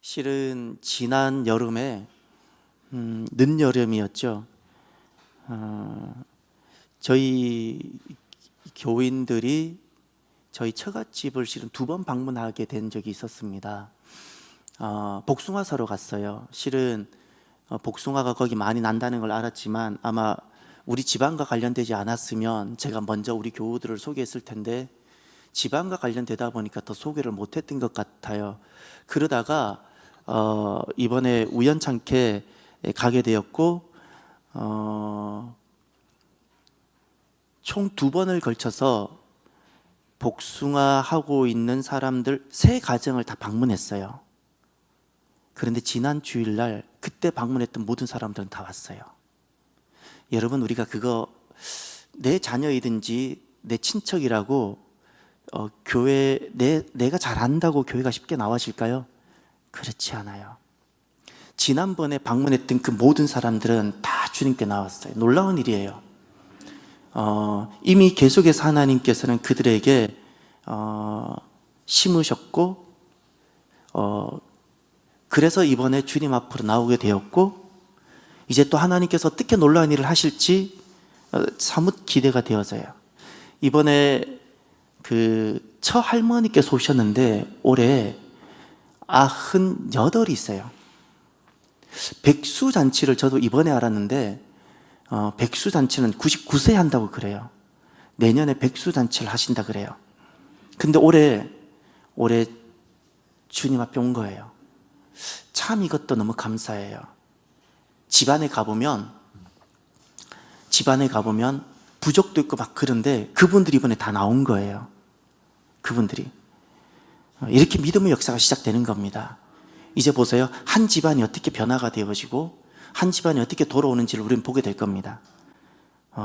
실은 지난 여름에 늦여름이었죠. 저희 교인들이 저희 처갓집을 실은 2번 방문하게 된 적이 있었습니다. 복숭아 사러 갔어요. 실은 복숭아가 거기 많이 난다는 걸 알았지만 아마 우리 집안과 관련되지 않았으면 제가 먼저 우리 교우들을 소개했을 텐데 집안과 관련되다 보니까 더 소개를 못했던 것 같아요. 그러다가 이번에 우연찮게 가게 되었고 총 2번을 걸쳐서 복숭아 하고 있는 사람들 3가정을 다 방문했어요. 그런데 지난 주일날 그때 방문했던 모든 사람들은 다 왔어요. 여러분, 우리가 그거 내 자녀이든지 내 친척이라고 교회 내가 잘한다고 교회가 쉽게 나와질까요? 그렇지 않아요. 지난번에 방문했던 그 모든 사람들은 다 주님께 나왔어요. 놀라운 일이에요. 이미 계속해서 하나님께서는 그들에게 심으셨고 그래서 이번에 주님 앞으로 나오게 되었고, 이제 또 하나님께서 어떻게 놀라운 일을 하실지 사뭇 기대가 되어져요. 이번에 그 처할머니께서 오셨는데 올해 98이 있어요. 백수잔치를 저도 이번에 알았는데 백수잔치는 99세 한다고 그래요. 내년에 백수잔치를 하신다 그래요. 근데 올해 주님 앞에 온 거예요. 참 이것도 너무 감사해요. 집안에 가보면 부족도 있고 막 그런데 그분들이 이번에 다 나온 거예요. 그분들이 이렇게 믿음의 역사가 시작되는 겁니다. 이제 보세요. 한 집안이 어떻게 변화가 되어지고 한 집안이 어떻게 돌아오는지를 우리는 보게 될 겁니다.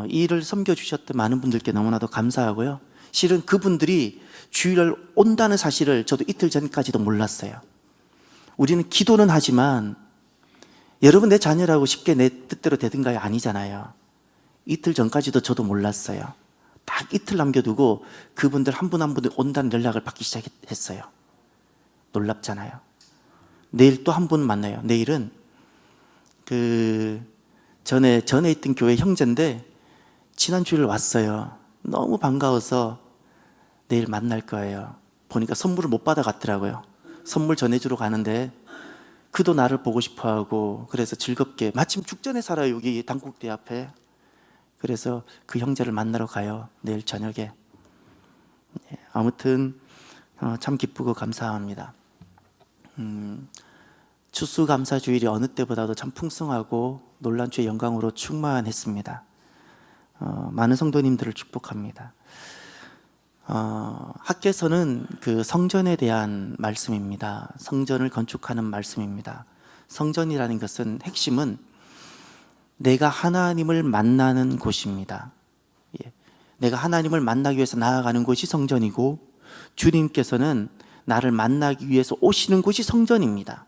이 일을 섬겨주셨던 많은 분들께 너무나도 감사하고요. 실은 그분들이 주일날 온다는 사실을 저도 이틀 전까지도 몰랐어요. 우리는 기도는 하지만 여러분, 내 자녀라고 쉽게 내 뜻대로 되든가요? 아니잖아요. 이틀 전까지도 저도 몰랐어요. 딱 이틀 남겨두고 그분들 한 분 한 분 온다는 연락을 받기 시작했어요. 놀랍잖아요. 내일 또 한 분 만나요. 내일은 전에 있던 교회 형제인데 지난 주일 왔어요. 너무 반가워서 내일 만날 거예요. 보니까 선물을 못 받아갔더라고요. 선물 전해주러 가는데 그도 나를 보고 싶어하고, 그래서 즐겁게 마침 죽전에 살아요. 여기 단국대 앞에. 그래서 그 형제를 만나러 가요. 내일 저녁에. 아무튼 참 기쁘고 감사합니다. 추수감사주일이 어느 때보다도 참 풍성하고 놀란 주의 영광으로 충만했습니다. 많은 성도님들을 축복합니다. 학개서는 그 성전에 대한 말씀입니다. 성전을 건축하는 말씀입니다. 성전이라는 것은 핵심은 내가 하나님을 만나는 곳입니다. 내가 하나님을 만나기 위해서 나아가는 곳이 성전이고, 주님께서는 나를 만나기 위해서 오시는 곳이 성전입니다.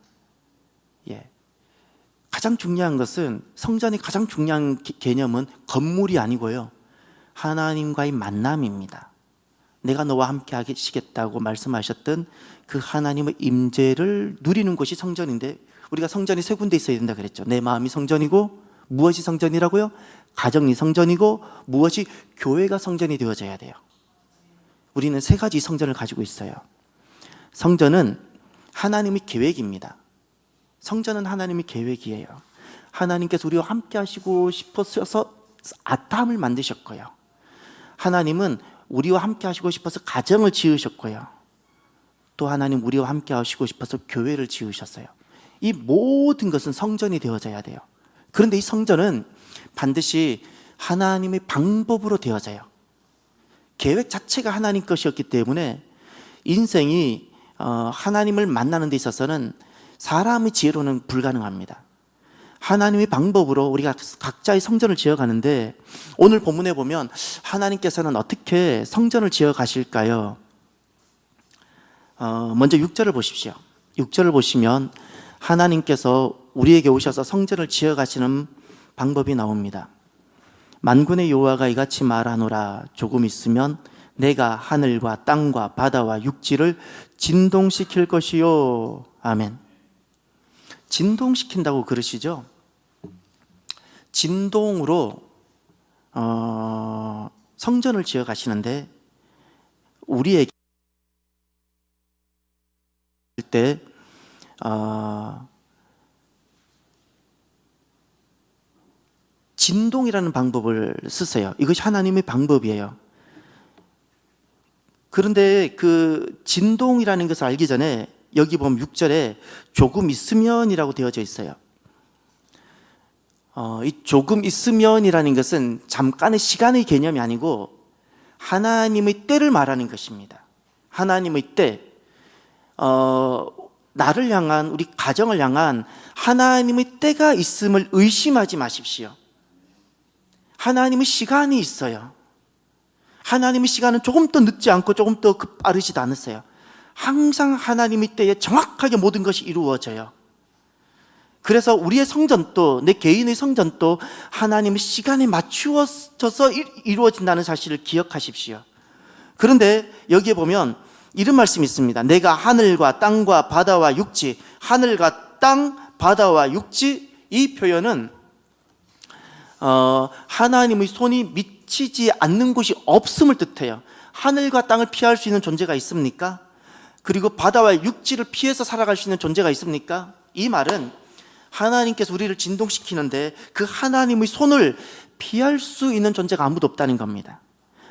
가장 중요한 것은, 성전이 가장 중요한 개념은 건물이 아니고요, 하나님과의 만남입니다. 내가 너와 함께 하시겠다고 말씀하셨던 그 하나님의 임재를 누리는 곳이 성전인데, 우리가 성전이 3군데 있어야 된다 그랬죠. 내 마음이 성전이고, 무엇이 성전이라고요? 가정이 성전이고, 무엇이? 교회가 성전이 되어져야 돼요. 우리는 3가지 성전을 가지고 있어요. 성전은 하나님의 계획입니다. 성전은 하나님의 계획이에요. 하나님께서 우리와 함께 하시고 싶어서 아담을 만드셨고요, 하나님은 우리와 함께 하시고 싶어서 가정을 지으셨고요, 또 하나님 우리와 함께 하시고 싶어서 교회를 지으셨어요. 이 모든 것은 성전이 되어져야 돼요. 그런데 이 성전은 반드시 하나님의 방법으로 되어져요. 계획 자체가 하나님 것이었기 때문에 인생이 하나님을 만나는 데 있어서는 사람의 지혜로는 불가능합니다. 하나님의 방법으로 우리가 각자의 성전을 지어가는데, 오늘 본문에 보면 하나님께서는 어떻게 성전을 지어 가실까요? 먼저 6절을 보십시오. 6절을 보시면 하나님께서 우리에게 오셔서 성전을 지어 가시는 방법이 나옵니다. 만군의 여호와가 이같이 말하노라. 조금 있으면 내가 하늘과 땅과 바다와 육지를 진동시킬 것이요. 아멘. 진동시킨다고 그러시죠? 진동으로 성전을 지어 가시는데 우리에게 때 진동이라는 방법을 쓰세요. 이것이 하나님의 방법이에요. 그런데 그 진동이라는 것을 알기 전에 여기 보면 6절에 조금 있으면이라고 되어져 있어요. 이 조금 있으면이라는 것은 잠깐의 시간의 개념이 아니고 하나님의 때를 말하는 것입니다. 하나님의 때, 나를 향한, 우리 가정을 향한 하나님의 때가 있음을 의심하지 마십시오. 하나님의 시간이 있어요. 하나님의 시간은 조금 더 늦지 않고 조금 더 빠르지도 않으세요. 항상 하나님의 때에 정확하게 모든 것이 이루어져요. 그래서 우리의 성전도, 내 개인의 성전도 하나님의 시간에 맞추어져서 이루어진다는 사실을 기억하십시오. 그런데 여기에 보면 이런 말씀이 있습니다. 내가 하늘과 땅과 바다와 육지, 하늘과 땅, 바다와 육지, 이 표현은 하나님의 손이 미치지 않는 곳이 없음을 뜻해요. 하늘과 땅을 피할 수 있는 존재가 있습니까? 그리고 바다와 육지를 피해서 살아갈 수 있는 존재가 있습니까? 이 말은 하나님께서 우리를 진동시키는데 그 하나님의 손을 피할 수 있는 존재가 아무도 없다는 겁니다.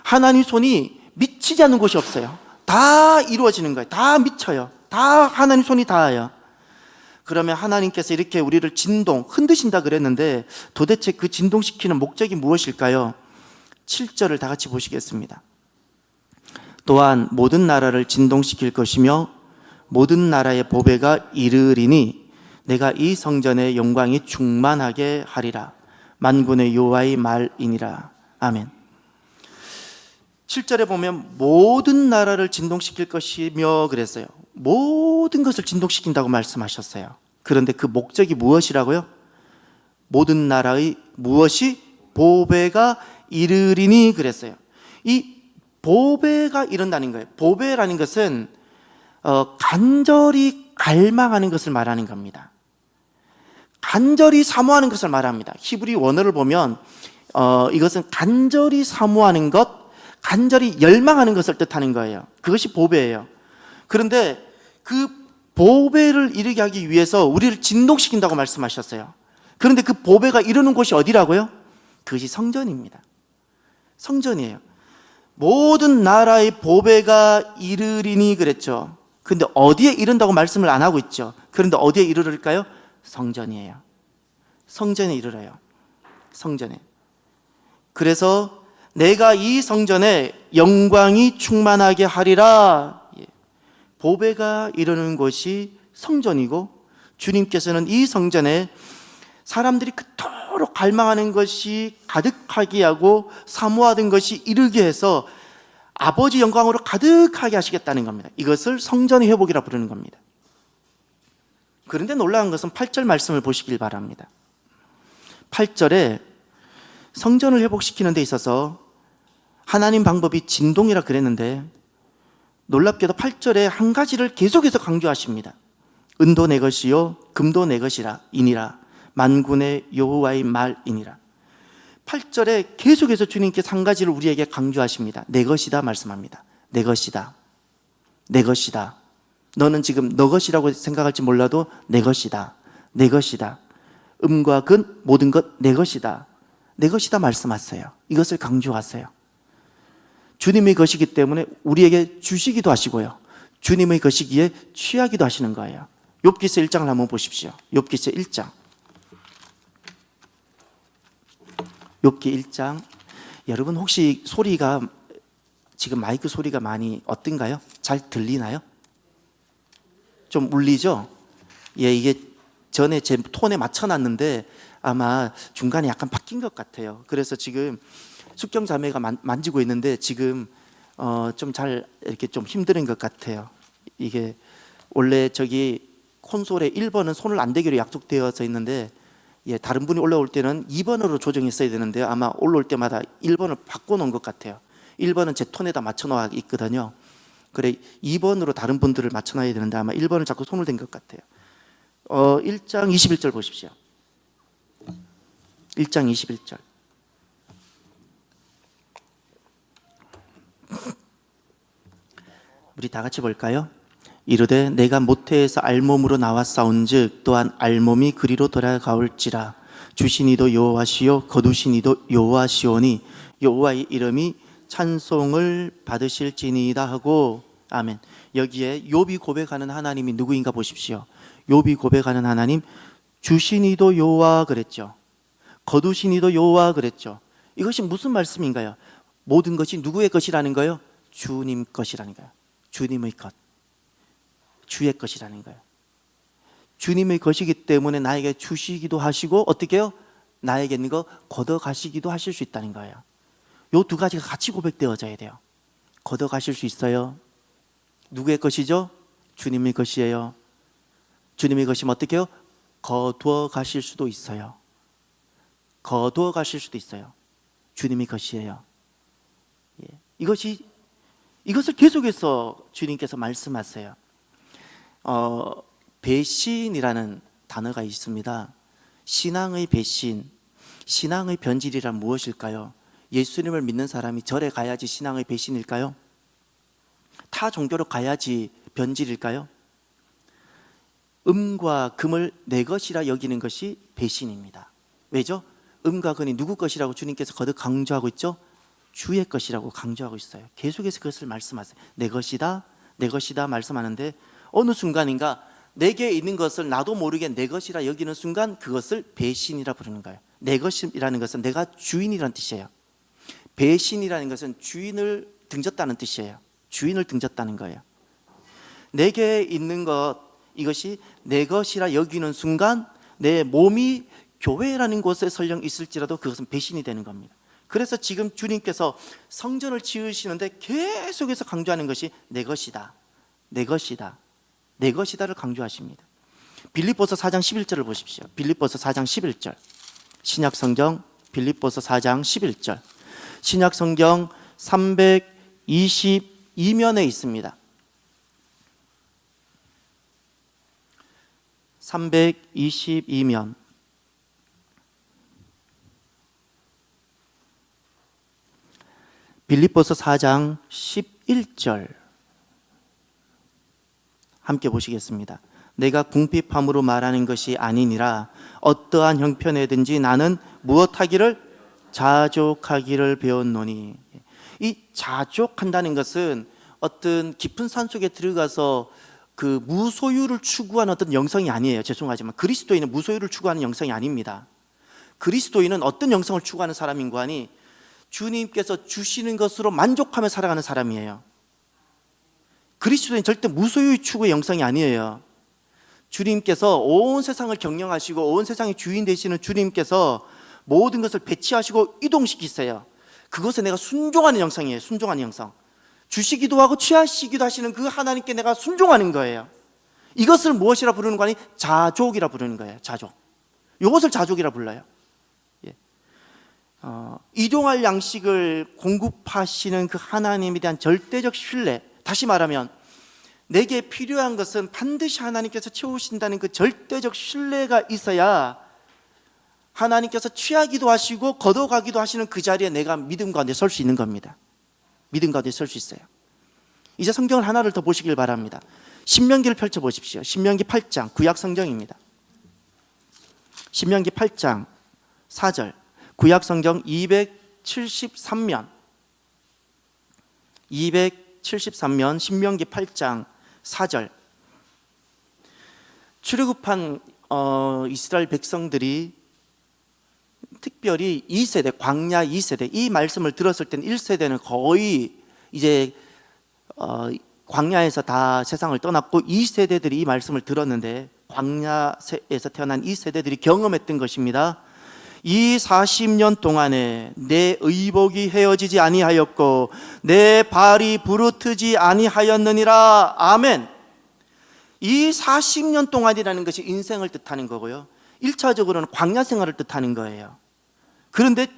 하나님의 손이 미치지 않는 곳이 없어요. 다 이루어지는 거예요. 다 미쳐요. 다 하나님 손이 닿아요. 그러면 하나님께서 이렇게 우리를 흔드신다 그랬는데 도대체 그 진동시키는 목적이 무엇일까요? 7절을 다 같이 보시겠습니다. 또한 모든 나라를 진동시킬 것이며 모든 나라의 보배가 이르리니 내가 이 성전의 영광이 충만하게 하리라. 만군의 여호와의 말이니라. 아멘. 7절에 보면 모든 나라를 진동시킬 것이며 그랬어요. 모든 것을 진동시킨다고 말씀하셨어요. 그런데 그 목적이 무엇이라고요? 모든 나라의 무엇이 보배가 이르리니 그랬어요. 이 보배가 이른다는 거예요. 보배라는 것은 간절히 갈망하는 것을 말하는 겁니다. 간절히 사모하는 것을 말합니다. 히브리 원어를 보면 이것은 간절히 사모하는 것, 간절히 열망하는 것을 뜻하는 거예요. 그것이 보배예요. 그런데 그 보배를 이루게 하기 위해서 우리를 진동시킨다고 말씀하셨어요. 그런데 그 보배가 이루는 곳이 어디라고요? 그것이 성전입니다. 성전이에요. 모든 나라의 보배가 이르리니 그랬죠. 그런데 어디에 이른다고 말씀을 안 하고 있죠. 그런데 어디에 이르를까요? 성전이에요. 성전에 이르러요. 성전에. 그래서 내가 이 성전에 영광이 충만하게 하리라. 보배가 이르는 곳이 성전이고 주님께서는 이 성전에 사람들이 그토록 갈망하는 것이 가득하게 하고 사모하던 것이 이르게 해서 아버지 영광으로 가득하게 하시겠다는 겁니다. 이것을 성전의 회복이라 부르는 겁니다. 그런데 놀라운 것은 8절 말씀을 보시길 바랍니다. 8절에 성전을 회복시키는 데 있어서 하나님 방법이 진동이라 그랬는데 놀랍게도 8절에 한 가지를 계속해서 강조하십니다. 은도 내 것이요 금도 내 것이라 이니라 만군의 여호와의 말이니라. 8절에 계속해서 주님께서 한 가지를 우리에게 강조하십니다. 내 것이다 말씀합니다. 내 것이다. 내 것이다. 너는 지금 너 것이라고 생각할지 몰라도 내 것이다. 내 것이다. 음과 근 모든 것 내 것이다. 내 것이다 말씀하세요. 이것을 강조하세요. 주님의 것이기 때문에 우리에게 주시기도 하시고요. 주님의 것이기에 취하기도 하시는 거예요. 욥기서 1장을 한번 보십시오. 욥기서 1장. 욥기 1장. 여러분 혹시 소리가 지금 마이크 소리가 많이 어떤가요? 잘 들리나요? 좀 울리죠? 예, 이게 전에 제 톤에 맞춰놨는데 아마 중간에 약간 바뀐 것 같아요. 그래서 지금 숙경 자매가 만지고 있는데 지금 좀 잘 이렇게 좀 힘든 것 같아요. 이게 원래 저기 콘솔에 1번은 손을 안 대기로 약속되어져 있는데 예, 다른 분이 올라올 때는 2번으로 조정했어야 되는데요. 아마 올라올 때마다 1번을 바꿔놓은 것 같아요. 1번은 제 톤에다 맞춰놓아 있거든요. 그래 2번으로 다른 분들을 맞춰놔야 되는데 아마 1번을 자꾸 손을 댄 것 같아요. 1장 21절 보십시오. 1장 21절. 우리 다 같이 볼까요? 이르되 내가 모태에서 알몸으로 나왔사온즉 또한 알몸이 그리로 돌아가올지라. 주신 이도 여호와시요 거두신 이도 여호와시오니 여호와의 이름이 찬송을 받으실지니이다 하고. 아멘. 여기에 욥이 고백하는 하나님이 누구인가 보십시오. 욥이 고백하는 하나님, 주신 이도 여호와 그랬죠. 거두신 이도 여호와 그랬죠. 이것이 무슨 말씀인가요? 모든 것이 누구의 것이라는 거예요? 주님 것이라는 거예요. 주님의 것, 주의 것이라는 거예요. 주님의 것이기 때문에 나에게 주시기도 하시고 어떻게 해요? 나에게 있는 거 걷어가시기도 하실 수 있다는 거예요. 이 두 가지가 같이 고백되어져야 돼요. 걷어가실 수 있어요. 누구의 것이죠? 주님의 것이에요. 주님의 것이면 어떻게 해요? 거두어 가실 수도 있어요. 거두어 가실 수도 있어요. 주님의 것이에요. 예. 이것을 계속해서 주님께서 말씀하세요. 배신이라는 단어가 있습니다. 신앙의 배신, 신앙의 변질이란 무엇일까요? 예수님을 믿는 사람이 절에 가야지 신앙의 배신일까요? 타 종교로 가야지 변질일까요? 음과 금을 내 것이라 여기는 것이 배신입니다. 왜죠? 음과 금이 누구 것이라고 주님께서 거듭 강조하고 있죠? 주의 것이라고 강조하고 있어요. 계속해서 그것을 말씀하세요. 내 것이다, 내 것이다 말씀하는데 어느 순간인가 내게 있는 것을 나도 모르게 내 것이라 여기는 순간 그것을 배신이라 부르는 거예요. 내 것이라는 것은 내가 주인이라는 뜻이에요. 배신이라는 것은 주인을 등졌다는 뜻이에요. 주인을 등졌다는 거예요. 내게 있는 것, 이것이 내 것이라 여기는 순간 내 몸이 교회라는 곳에 설령 있을지라도 그것은 배신이 되는 겁니다. 그래서 지금 주님께서 성전을 지으시는데 계속해서 강조하는 것이 내 것이다, 내 것이다, 내 것이다를 강조하십니다. 빌립보서 4장 11절을 보십시오. 빌립보서 4장 11절. 신약성경 빌립보서 4장 11절. 신약성경 322면에 있습니다. 322면. 빌립보서 4장 11절 함께 보시겠습니다. 내가 궁핍함으로 말하는 것이 아니니라. 어떠한 형편에든지 나는 무엇하기를? 자족하기를 배웠노니. 이 자족한다는 것은 어떤 깊은 산속에 들어가서 그 무소유를 추구하는 어떤 영성이 아니에요. 죄송하지만 그리스도인은 무소유를 추구하는 영성이 아닙니다. 그리스도인은 어떤 영성을 추구하는 사람인가 하니 주님께서 주시는 것으로 만족하며 살아가는 사람이에요. 그리스도인 절대 무소유의 추구의 영성이 아니에요. 주님께서 온 세상을 경영하시고 온 세상의 주인 되시는 주님께서 모든 것을 배치하시고 이동시키세요. 그것에 내가 순종하는 영성이에요. 순종하는 영성. 주시기도 하고 취하시기도 하시는 그 하나님께 내가 순종하는 거예요. 이것을 무엇이라 부르는 거 아니? 자족이라 부르는 거예요. 자족. 이것을 자족이라 불러요. 이동할 양식을 공급하시는 그 하나님에 대한 절대적 신뢰, 다시 말하면 내게 필요한 것은 반드시 하나님께서 채우신다는 그 절대적 신뢰가 있어야 하나님께서 취하기도 하시고 걷어가기도 하시는 그 자리에 내가 믿음 가운데 설 수 있는 겁니다. 믿음 가운데 설 수 있어요. 이제 성경을 하나를 더 보시길 바랍니다. 신명기를 펼쳐보십시오. 신명기 8장, 구약 성경입니다. 신명기 8장 4절. 구약 성경 273면 신명기 8장 4절. 출애굽한 이스라엘 백성들이 특별히 2세대, 광야 2세대, 이 말씀을 들었을 때는 1세대는 거의 이제 광야에서 다 세상을 떠났고 2세대들이 이 말씀을 들었는데 광야에서 태어난 2세대들이 경험했던 것입니다. 이 40년 동안에 내 의복이 헤어지지 아니하였고 내 발이 부르트지 아니하였느니라. 아멘. 이 40년 동안이라는 것이 인생을 뜻하는 거고요, 1차적으로는 광야 생활을 뜻하는 거예요. 그런데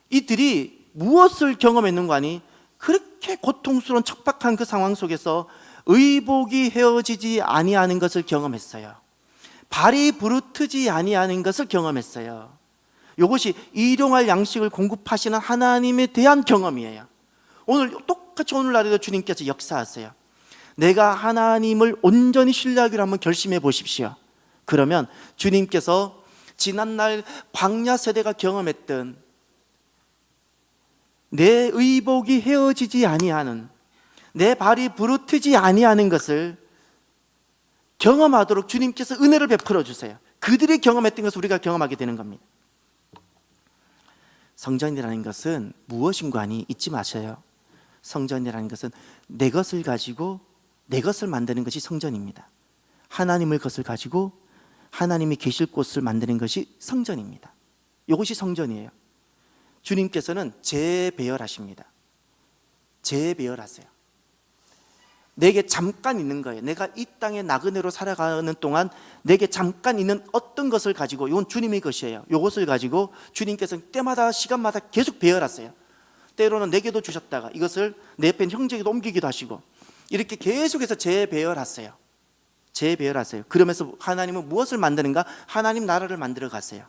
이들이 무엇을 경험했는가 하니 그렇게 고통스러운 척박한 그 상황 속에서 의복이 헤어지지 아니하는 것을 경험했어요. 발이 부르트지 아니하는 것을 경험했어요. 이것이 일용할 양식을 공급하시는 하나님에 대한 경험이에요. 오늘 똑같이 오늘날에도 주님께서 역사하세요. 내가 하나님을 온전히 신뢰하기로 한번 결심해 보십시오. 그러면 주님께서 지난날 광야 세대가 경험했던 내 의복이 헤어지지 아니하는, 내 발이 부르트지 아니하는 것을 경험하도록 주님께서 은혜를 베풀어 주세요. 그들이 경험했던 것을 우리가 경험하게 되는 겁니다. 성전이라는 것은 무엇인가니 잊지 마세요. 성전이라는 것은 내 것을 가지고 내 것을 만드는 것이 성전입니다. 하나님의 것을 가지고 하나님이 계실 곳을 만드는 것이 성전입니다. 이것이 성전이에요. 주님께서는 재배열하십니다. 재배열하세요. 내게 잠깐 있는 거예요. 내가 이 땅에 나그네로 살아가는 동안 내게 잠깐 있는 어떤 것을 가지고, 이건 주님의 것이에요. 이것을 가지고 주님께서는 때마다 시간마다 계속 배열하세요. 때로는 내게도 주셨다가 이것을 내 옆에 형제에게도 옮기기도 하시고, 이렇게 계속해서 재배열하세요. 재배열하세요. 그러면서 하나님은 무엇을 만드는가? 하나님 나라를 만들어 가세요.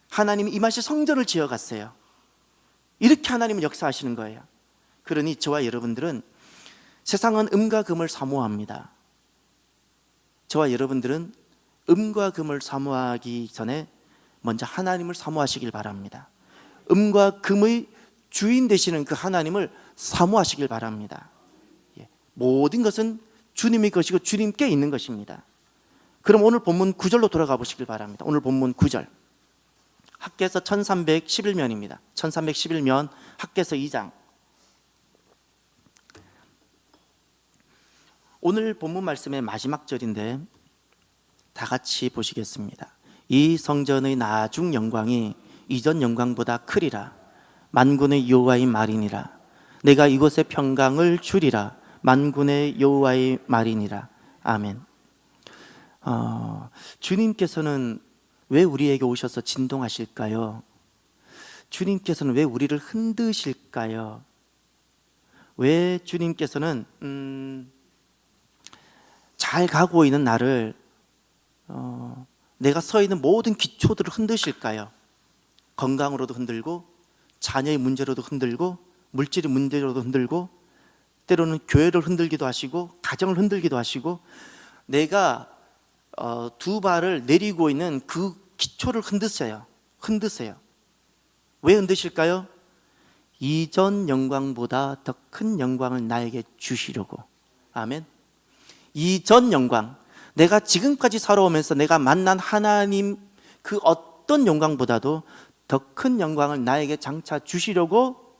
하나님이 임하실 성전을 지어 갔어요. 이렇게 하나님은 역사하시는 거예요. 그러니 저와 여러분들은, 세상은 음과 금을 사모합니다. 저와 여러분들은 음과 금을 사모하기 전에 먼저 하나님을 사모하시길 바랍니다. 음과 금의 주인 되시는 그 하나님을 사모하시길 바랍니다. 모든 것은 주님의 것이고 주님께 있는 것입니다. 그럼 오늘 본문 9절로 돌아가 보시길 바랍니다. 오늘 본문 9절, 학개서 1311면입니다. 1311면 학개서 2장. 오늘 본문 말씀의 마지막 절인데 다 같이 보시겠습니다. 이 성전의 나중 영광이 이전 영광보다 크리라. 만군의 여호와의 말이니라. 내가 이곳에 평강을 주리라. 만군의 여호와의 말이니라. 아멘. 주님께서는 왜 우리에게 오셔서 진동하실까요? 주님께서는 왜 우리를 흔드실까요? 왜 주님께서는 잘 가고 있는 나를, 내가 서 있는 모든 기초들을 흔드실까요? 건강으로도 흔들고, 자녀의 문제로도 흔들고, 물질의 문제로도 흔들고, 때로는 교회를 흔들기도 하시고, 가정을 흔들기도 하시고, 내가 두 발을 내리고 있는 그 기초를 흔드세요. 흔드세요. 왜 흔드실까요? 이전 영광보다 더 큰 영광을 나에게 주시려고. 아멘. 이전 영광, 내가 지금까지 살아오면서 내가 만난 하나님 그 어떤 영광보다도 더 큰 영광을 나에게 장차 주시려고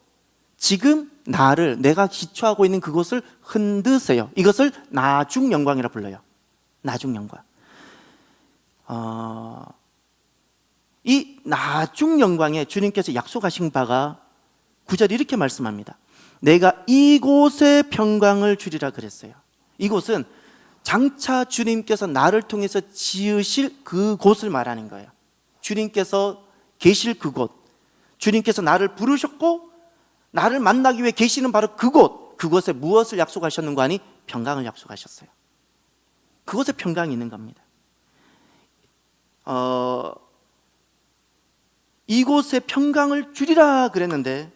지금 나를, 내가 기초하고 있는 그곳을 흔드세요. 이것을 나중 영광이라 불러요. 나중 영광. 이 나중 영광에 주님께서 약속하신 바가 9절 이렇게 말씀합니다. 내가 이곳에 평강을 주리라 그랬어요. 이곳은 장차 주님께서 나를 통해서 지으실 그곳을 말하는 거예요. 주님께서 계실 그곳, 주님께서 나를 부르셨고 나를 만나기 위해 계시는 바로 그곳, 그곳에 무엇을 약속하셨는가 하니 평강을 약속하셨어요. 그곳에 평강이 있는 겁니다. 이곳에 평강을 주리라 그랬는데,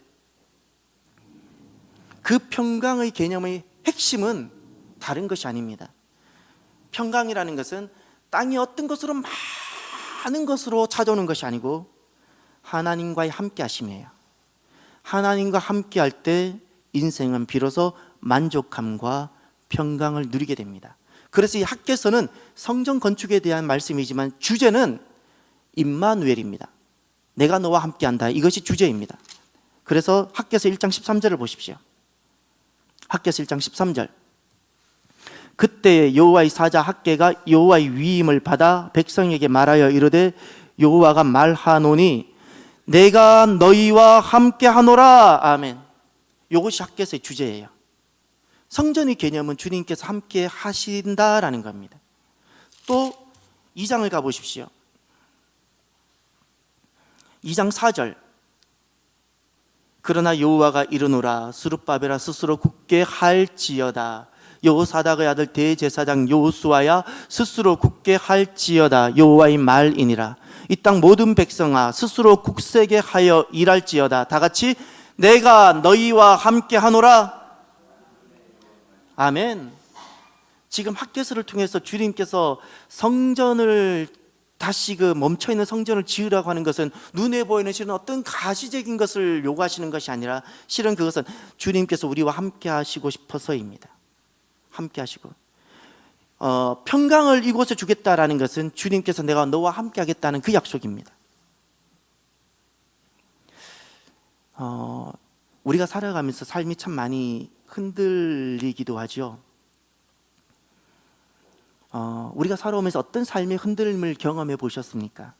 그 평강의 개념의 핵심은 다른 것이 아닙니다. 평강이라는 것은 땅이 어떤 것으로 많은 것으로 찾아오는 것이 아니고 하나님과의 함께 하심이에요. 하나님과 함께 할 때 인생은 비로소 만족함과 평강을 누리게 됩니다. 그래서 이 학개서는 성전 건축에 대한 말씀이지만 주제는 임마누엘입니다. 내가 너와 함께한다. 이것이 주제입니다. 그래서 학개서 1장 13절을 보십시오. 학개서 1장 13절. 그때 여호와의 사자 학개가 여호와의 위임을 받아 백성에게 말하여 이르되, 여호와가 말하노니 내가 너희와 함께하노라. 아멘. 이것이 학개서의 주제예요. 성전의 개념은 주님께서 함께 하신다라는 겁니다. 또 2장을 가보십시오. 2장 4절. 그러나 여호와가 이르노라. 스룹바벨아 스스로 굳게 할지어다. 여호사닥의 아들 대제사장 여호수아야 스스로 굳게 할지어다. 여호와의 말이니라. 이 땅 모든 백성아 스스로 굳세게 하여 일할지어다. 다 같이 내가 너희와 함께 하노라. 아멘. 지금 학개서를 통해서 주님께서 성전을 다시 멈춰있는 성전을 지으라고 하는 것은 눈에 보이는 실은 어떤 가시적인 것을 요구하시는 것이 아니라 실은 그것은 주님께서 우리와 함께 하시고 싶어서입니다. 함께 하시고 평강을 이곳에 주겠다라는 것은 주님께서 내가 너와 함께 하겠다는 그 약속입니다. 우리가 살아가면서 삶이 참 많이 흔들리기도 하죠. 우리가 살아오면서 어떤 삶의 흔들림을 경험해 보셨습니까?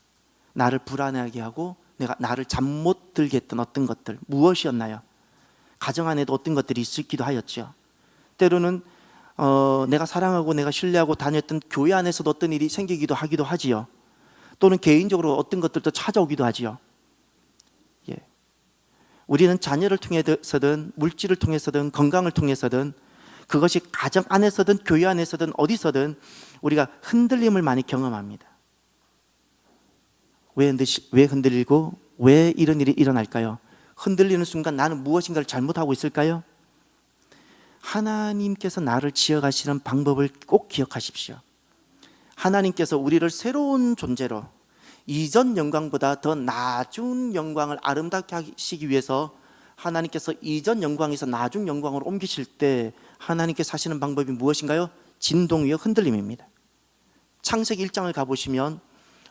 나를 불안하게 하고 나를 잠 못 들게 했던 어떤 것들 무엇이었나요? 가정 안에도 어떤 것들이 있기도 하였죠. 때로는 내가 사랑하고 내가 신뢰하고 다녔던 교회 안에서도 어떤 일이 생기기도 하기도 하지요. 또는 개인적으로 어떤 것들도 찾아오기도 하지요. 예. 우리는 자녀를 통해서든 물질을 통해서든 건강을 통해서든 그것이 가정 안에서든 교회 안에서든 어디서든 우리가 흔들림을 많이 경험합니다. 왜 흔들리고 왜 이런 일이 일어날까요? 흔들리는 순간 나는 무엇인가를 잘못하고 있을까요? 하나님께서 나를 지어가시는 방법을 꼭 기억하십시오. 하나님께서 우리를 새로운 존재로 이전 영광보다 더 나중 영광을 아름답게 하시기 위해서 하나님께서 이전 영광에서 나중 영광으로 옮기실 때 하나님께서 하시는 방법이 무엇인가요? 진동이요 흔들림입니다. 창세기 1장을 가보시면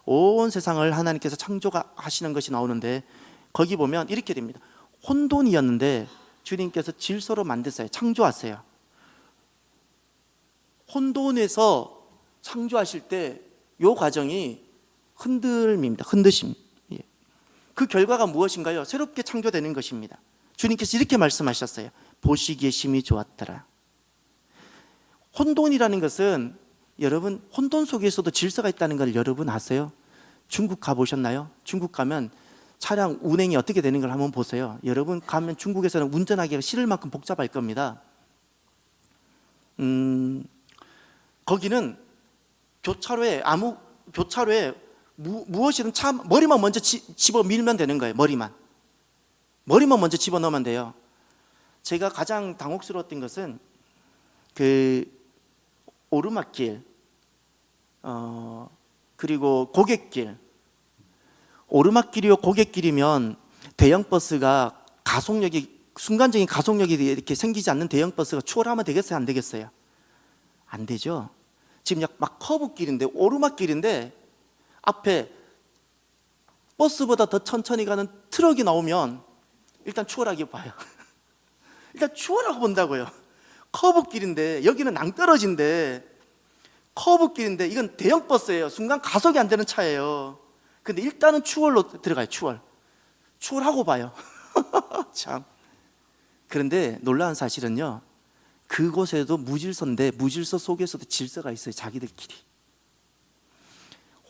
온 세상을 하나님께서 창조하시는 것이 나오는데 거기 보면 이렇게 됩니다. 혼돈이었는데 주님께서 질서로 만드세요. 창조하세요. 혼돈에서 창조하실 때 이 과정이 흔들림입니다. 흔드심. 그 결과가 무엇인가요? 새롭게 창조되는 것입니다. 주님께서 이렇게 말씀하셨어요. 보시기에 심히 좋았더라. 혼돈이라는 것은 여러분 혼돈 속에서도 질서가 있다는 걸 여러분 아세요? 중국 가보셨나요? 중국 가면 차량 운행이 어떻게 되는 걸 한번 보세요. 여러분 가면 중국에서는 운전하기가 싫을 만큼 복잡할 겁니다. 거기는 교차로에 무엇이든 차 머리만 먼저 집어 밀면 되는 거예요. 머리만 먼저 집어 넣으면 돼요. 제가 가장 당혹스러웠던 것은 그 오르막길 그리고 고갯길. 오르막길이요 고갯길이면 대형 버스가 순간적인 가속력이 이렇게 생기지 않는 대형 버스가 추월하면 되겠어요? 안 되겠어요? 안 되죠. 지금 막 커브길인데 오르막길인데 앞에 버스보다 더 천천히 가는 트럭이 나오면 일단 추월하기 봐요. 일단 추월하고 본다고요. 커브길인데 여기는 낭떠러지인데 커브길인데 이건 대형 버스예요. 순간 가속이 안 되는 차예요. 근데 일단은 추월로 들어가요. 추월하고 봐요. 참. 그런데 놀라운 사실은요, 그곳에도 무질서인데 무질서 속에서도 질서가 있어요. 자기들끼리.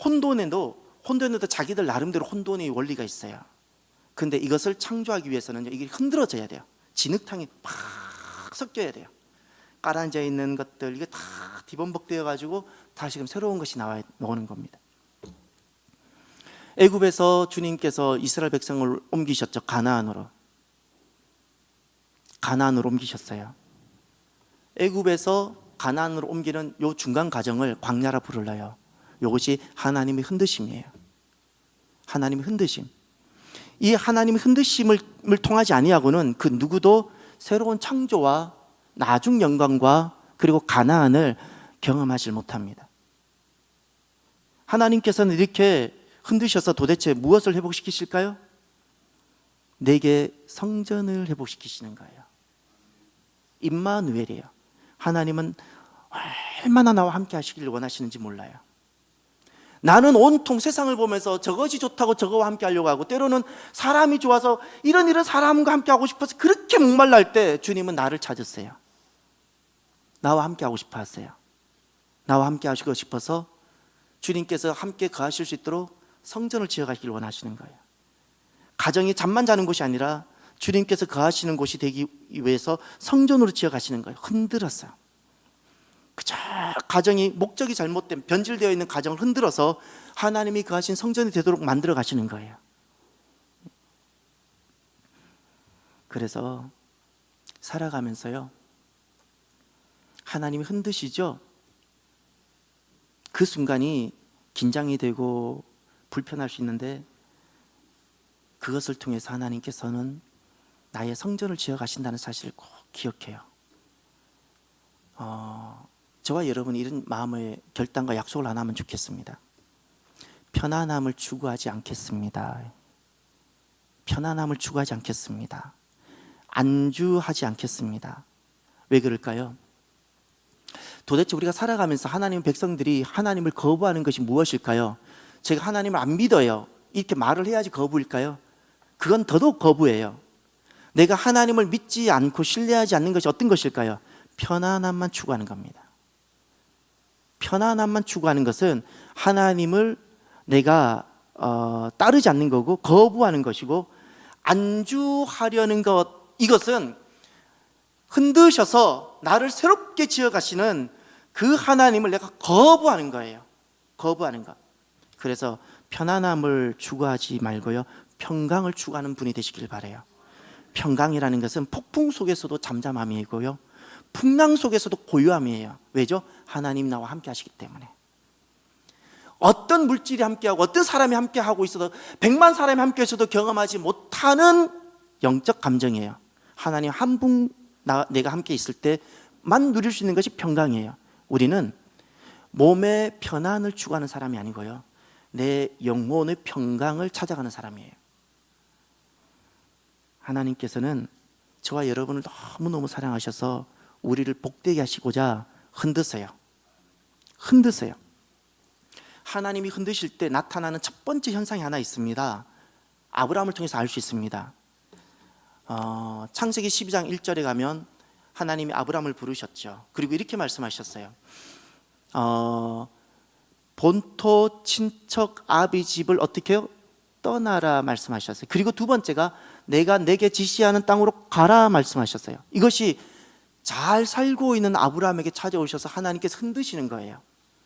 혼돈에도 자기들 나름대로 혼돈의 원리가 있어요. 근데 이것을 창조하기 위해서는 이게 흔들어져야 돼요. 진흙탕이 팍 섞여야 돼요. 깔아앉아 있는 것들 이게 다 뒤범벅되어 가지고 다시금 새로운 것이 나오는 겁니다. 애굽에서 주님께서 이스라엘 백성을 옮기셨죠. 가나안으로 옮기셨어요. 애굽에서 가나안으로 옮기는 요 중간 과정을 광야라 부르러요. 이것이 하나님의 흔드심이에요. 하나님의 흔드심. 이 하나님의 흔드심을 통하지 아니하고는 그 누구도 새로운 창조와 나중 영광과 그리고 가나안을 경험하지 못합니다. 하나님께서는 이렇게 흔드셔서 도대체 무엇을 회복시키실까요? 내게 성전을 회복시키시는 거예요. 임마누엘이에요. 하나님은 얼마나 나와 함께 하시기를 원하시는지 몰라요. 나는 온통 세상을 보면서 저것이 좋다고 저거와 함께 하려고 하고, 때로는 사람이 좋아서 이런 사람과 함께 하고 싶어서 그렇게 목말라 할 때 주님은 나를 찾으세요. 나와 함께 하고 싶어 하세요. 나와 함께 하시고 싶어서 주님께서 함께 거하실 수 있도록 성전을 지어가기를 원하시는 거예요. 가정이 잠만 자는 곳이 아니라 주님께서 거하시는 곳이 되기 위해서 성전으로 지어가시는 거예요. 흔들었어요. 그저 가정이 목적이 잘못된 변질되어 있는 가정을 흔들어서 하나님이 거하신 성전이 되도록 만들어 가시는 거예요. 그래서 살아가면서요, 하나님이 흔드시죠? 그 순간이 긴장이 되고 불편할 수 있는데, 그것을 통해서 하나님께서는 나의 성전을 지어 가신다는 사실을 꼭 기억해요. 저와 여러분이 이런 마음의 결단과 약속을 하나 하면 좋겠습니다. 편안함을 추구하지 않겠습니다. 편안함을 추구하지 않겠습니다. 안주하지 않겠습니다. 왜 그럴까요? 도대체 우리가 살아가면서 하나님 백성들이 하나님을 거부하는 것이 무엇일까요? 제가 하나님을 안 믿어요, 이렇게 말을 해야지 거부일까요? 그건 더더욱 거부예요. 내가 하나님을 믿지 않고 신뢰하지 않는 것이 어떤 것일까요? 편안함만 추구하는 겁니다. 편안함만 추구하는 것은 하나님을 내가 따르지 않는 거고 거부하는 것이고, 안주하려는 것, 이것은 흔드셔서 나를 새롭게 지어가시는 그 하나님을 내가 거부하는 거예요. 거부하는 것. 그래서 편안함을 추구하지 말고요, 평강을 추구하는 분이 되시길 바라요. 평강이라는 것은 폭풍 속에서도 잠잠함이고요, 풍랑 속에서도 고요함이에요. 왜죠? 하나님 나와 함께 하시기 때문에. 어떤 물질이 함께하고 어떤 사람이 함께하고 있어도 100만 사람이 함께 있어도 경험하지 못하는 영적 감정이에요. 하나님 한 분 내가 함께 있을 때만 누릴 수 있는 것이 평강이에요. 우리는 몸의 편안을 추구하는 사람이 아니고요, 내 영혼의 평강을 찾아가는 사람이에요. 하나님께서는 저와 여러분을 너무너무 사랑하셔서 우리를 복되게 하시고자 흔드세요. 흔드세요. 하나님이 흔드실 때 나타나는 첫 번째 현상이 하나 있습니다. 아브라함을 통해서 알 수 있습니다. 창세기 12장 1절에 가면 하나님이 아브라함을 부르셨죠. 그리고 이렇게 말씀하셨어요. 본토 친척 아비 집을 어떻게 해요? 떠나라 말씀하셨어요. 그리고 두 번째가 내가 내게 지시하는 땅으로 가라 말씀하셨어요. 이것이 잘 살고 있는 아브라함에게 찾아오셔서 하나님께서 흔드시는 거예요.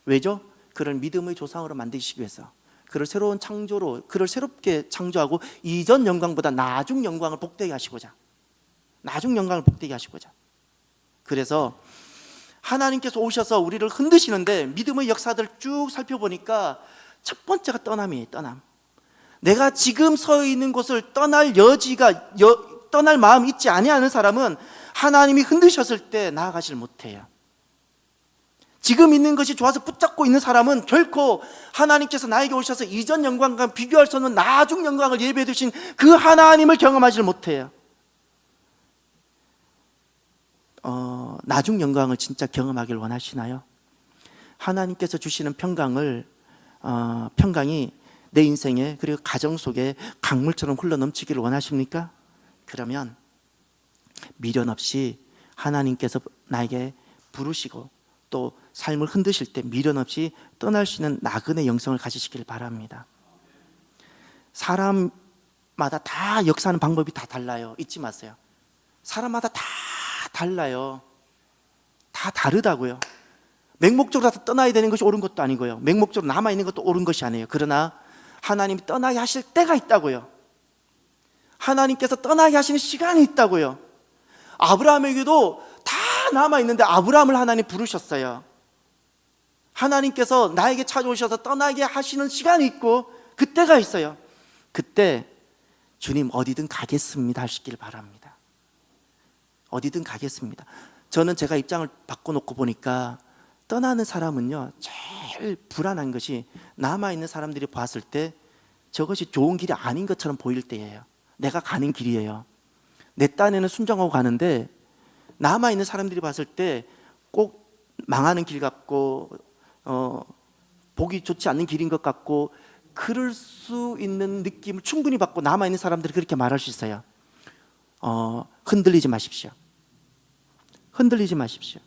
왜죠? 그를 믿음의 조상으로 만드시기 위해서, 그를 새로운 창조로, 그를 새롭게 창조하고 이전 영광보다 나중 영광을 복되게 하시고자, 나중 영광을 복되게 하시고자. 그래서 하나님께서 오셔서 우리를 흔드시는데, 믿음의 역사들을 쭉 살펴보니까 첫 번째가 떠남이에요. 떠남. 내가 지금 서 있는 곳을 떠날 여지가, 떠날 마음이 있지 아니하는 사람은 하나님이 흔드셨을 때 나아가질 못해요. 지금 있는 것이 좋아서 붙잡고 있는 사람은 결코 하나님께서 나에게 오셔서 이전 영광과 비교할 수 없는 나중 영광을 예배해 두신 그 하나님을 경험하지 못해요. 나중 영광을 진짜 경험하길 원하시나요? 하나님께서 주시는 평강이 내 인생에, 그리고 가정 속에 강물처럼 흘러넘치기를 원하십니까? 그러면 미련 없이 하나님께서 나에게 부르시고 또 삶을 흔드실 때 미련 없이 떠날 수 있는 나그네 영성을 가지시길 바랍니다. 사람마다 다 역사하는 방법이 다 달라요. 잊지 마세요. 사람마다 다 달라요. 다 다르다고요. 맹목적으로 다 떠나야 되는 것이 옳은 것도 아니고요, 맹목적으로 남아있는 것도 옳은 것이 아니에요. 그러나 하나님이 떠나게 하실 때가 있다고요. 하나님께서 떠나게 하시는 시간이 있다고요. 아브라함에게도 다 남아있는데 아브라함을 하나님 부르셨어요. 하나님께서 나에게 찾아오셔서 떠나게 하시는 시간이 있고 그때가 있어요. 그때 주님 어디든 가겠습니다 하시길 바랍니다. 어디든 가겠습니다. 저는 제가 입장을 바꿔놓고 보니까 떠나는 사람은요, 제일 불안한 것이 남아있는 사람들이 봤을 때 저것이 좋은 길이 아닌 것처럼 보일 때예요. 내가 가는 길이에요. 내 딴에는 순종하고 가는데 남아있는 사람들이 봤을 때 꼭 망하는 길 같고 보기 좋지 않는 길인 것 같고 그럴 수 있는 느낌을 충분히 받고 남아있는 사람들이 그렇게 말할 수 있어요. 흔들리지 마십시오. 흔들리지 마십시오.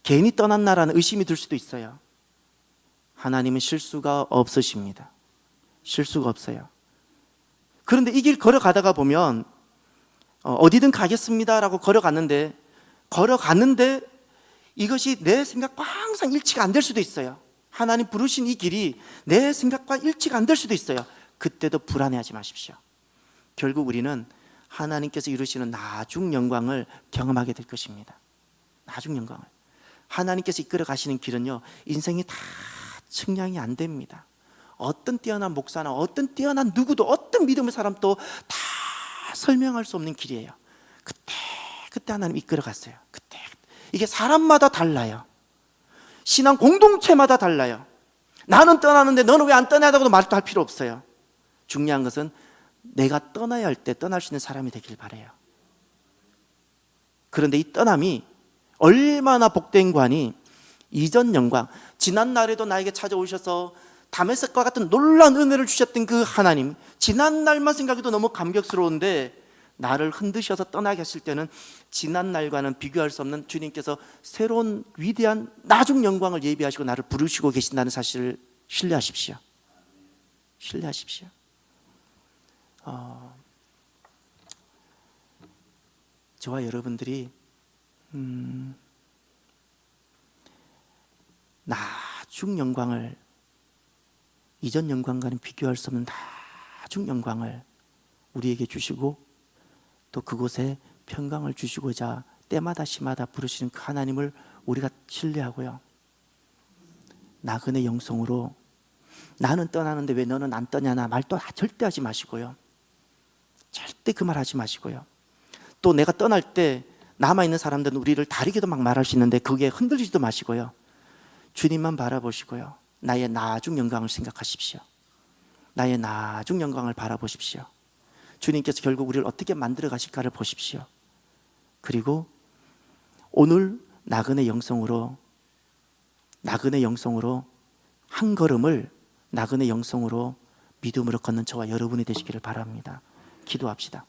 괜히 떠났나라는 의심이 들 수도 있어요. 하나님은 실수가 없으십니다. 실수가 없어요. 그런데 이 길 걸어가다가 보면 어디든 가겠습니다라고 걸어갔는데 이것이 내 생각과 항상 일치가 안 될 수도 있어요. 하나님 부르신 이 길이 내 생각과 일치가 안 될 수도 있어요. 그때도 불안해하지 마십시오. 결국 우리는 하나님께서 이루시는 나중 영광을 경험하게 될 것입니다. 나중 영광을. 하나님께서 이끌어 가시는 길은요, 인생이 다 측량이 안 됩니다. 어떤 뛰어난 목사나 어떤 뛰어난 누구도, 어떤 믿음의 사람도 다 설명할 수 없는 길이에요. 그때 하나님 이끌어 갔어요. 그때. 이게 사람마다 달라요. 신앙 공동체마다 달라요. 나는 떠나는데 너는 왜 안 떠나다고도 말도 할 필요 없어요. 중요한 것은 내가 떠나야 할 때 떠날 수 있는 사람이 되길 바라요. 그런데 이 떠남이 얼마나 복된 관이, 이전 영광, 지난 날에도 나에게 찾아오셔서 다메섹과 같은 놀라운 은혜를 주셨던 그 하나님, 지난 날만 생각해도 너무 감격스러운데 나를 흔드셔서 떠나게 하실 때는 지난 날과는 비교할 수 없는 주님께서 새로운 위대한 나중 영광을 예비하시고 나를 부르시고 계신다는 사실을 신뢰하십시오. 신뢰하십시오. 저와 여러분들이 나중 영광을, 이전 영광과는 비교할 수 없는 나중 영광을 우리에게 주시고 또 그곳에 평강을 주시고자 때마다 시마다 부르시는 그 하나님을 우리가 신뢰하고요, 나그네 영성으로 나는 떠나는데 왜 너는 안 떠냐나 말도 절대 하지 마시고요, 절대 그 말 하지 마시고요, 또 내가 떠날 때 남아있는 사람들은 우리를 다르게도 막 말할 수 있는데 그게 흔들리지도 마시고요, 주님만 바라보시고요, 나의 나중 영광을 생각하십시오. 나의 나중 영광을 바라보십시오. 주님께서 결국 우리를 어떻게 만들어 가실까를 보십시오. 그리고 오늘 나그네 영성으로 한 걸음을 나그네 영성으로 믿음으로 걷는 저와 여러분이 되시기를 바랍니다. 기도합시다.